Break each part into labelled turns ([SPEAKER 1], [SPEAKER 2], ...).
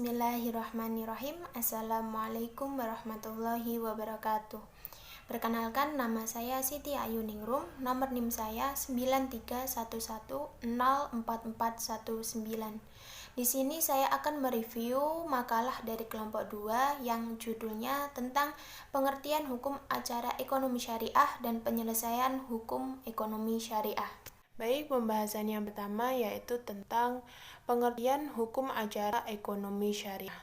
[SPEAKER 1] Bismillahirrahmanirrahim. Assalamualaikum warahmatullahi wabarakatuh. Perkenalkan, nama saya Siti Ayu Ningrum. Nomor NIM saya 9311044419. Di sini saya akan mereview makalah dari kelompok 2 yang judulnya tentang pengertian hukum acara ekonomi syariah dan penyelesaian hukum ekonomi syariah. Baik, pembahasan yang pertama yaitu tentang pengertian hukum acara ekonomi syariah.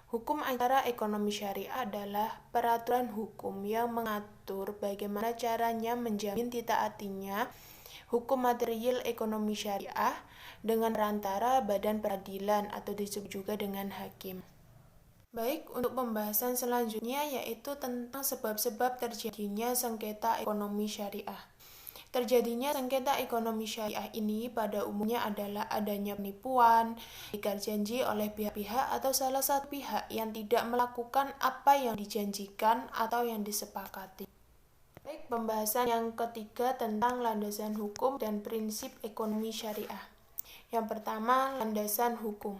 [SPEAKER 1] Hukum acara ekonomi syariah adalah peraturan hukum yang mengatur bagaimana caranya menjamin ditaatinya hukum material ekonomi syariah dengan perantara badan peradilan atau disebut juga dengan hakim. Baik, untuk pembahasan selanjutnya yaitu tentang sebab-sebab terjadinya sengketa ekonomi syariah. Terjadinya sengketa ekonomi syariah ini pada umumnya adalah adanya penipuan, ingkar janji oleh pihak-pihak atau salah satu pihak yang tidak melakukan apa yang dijanjikan atau yang disepakati. Baik, pembahasan yang ketiga tentang landasan hukum dan prinsip ekonomi syariah. Yang pertama, landasan hukum.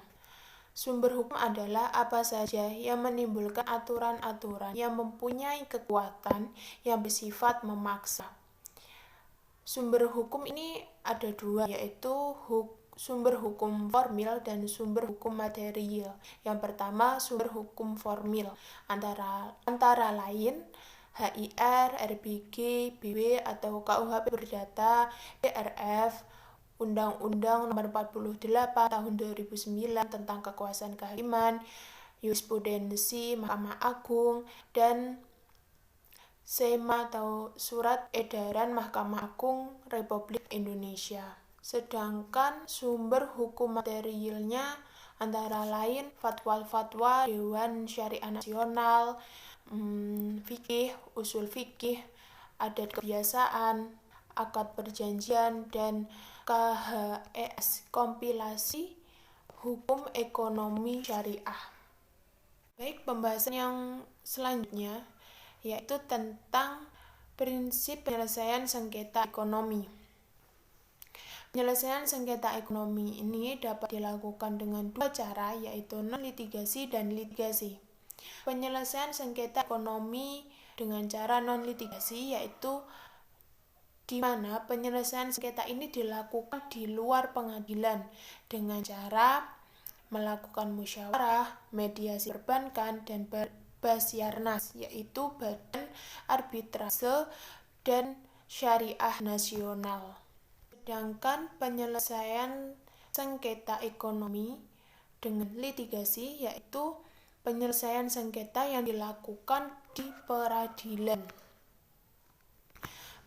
[SPEAKER 1] Sumber hukum adalah apa saja yang menimbulkan aturan-aturan yang mempunyai kekuatan yang bersifat memaksa. Sumber hukum ini ada dua, yaitu sumber hukum formil dan sumber hukum material. Yang pertama, sumber hukum formil, antara lain HIR, RBG, BW atau KUHP Perdata, BRF, Undang-Undang Nomor 48 Tahun 2009 tentang Kekuasaan Kehakiman, Jurisprudensi Mahkamah Agung, dan SEMA atau Surat Edaran Mahkamah Agung Republik Indonesia. Sedangkan sumber hukum materialnya antara lain fatwa-fatwa Dewan Syariah Nasional, fikih, usul fikih, adat kebiasaan, akad perjanjian, dan KHES, kompilasi hukum ekonomi syariah. Baik, pembahasan yang selanjutnya yaitu tentang prinsip penyelesaian sengketa ekonomi. Penyelesaian sengketa ekonomi ini dapat dilakukan dengan dua cara, yaitu non-litigasi dan litigasi. Penyelesaian sengketa ekonomi dengan cara non-litigasi yaitu di mana penyelesaian sengketa ini dilakukan di luar pengadilan dengan cara melakukan musyawarah, mediasi perbankan, dan Basyarnas, yaitu Badan Arbitrase dan Syariah Nasional. Sedangkan penyelesaian sengketa ekonomi dengan litigasi yaitu penyelesaian sengketa yang dilakukan di peradilan.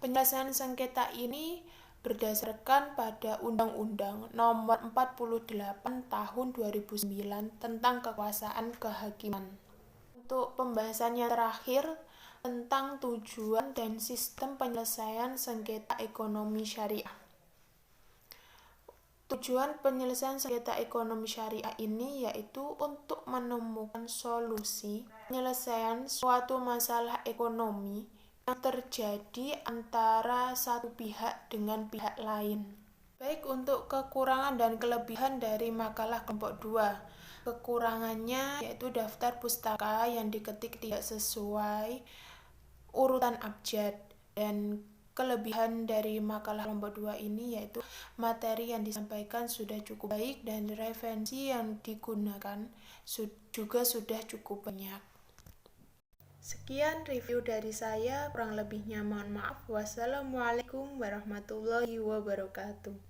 [SPEAKER 1] Penyelesaian sengketa ini berdasarkan pada Undang-Undang Nomor 48 Tahun 2009 tentang Kekuasaan Kehakiman. Untuk pembahasan yang terakhir tentang tujuan dan sistem penyelesaian sengketa ekonomi syariah. Tujuan penyelesaian sengketa ekonomi syariah ini yaitu untuk menemukan solusi penyelesaian suatu masalah ekonomi yang terjadi antara satu pihak dengan pihak lain. Baik, untuk kekurangan dan kelebihan dari makalah kelompok 2. Kekurangannya yaitu daftar pustaka yang diketik tidak sesuai urutan abjad, dan kelebihan dari makalah kelompok 2 ini yaitu materi yang disampaikan sudah cukup baik dan referensi yang digunakan juga sudah cukup banyak. Sekian review dari saya, kurang lebihnya mohon maaf. Wassalamualaikum warahmatullahi wabarakatuh.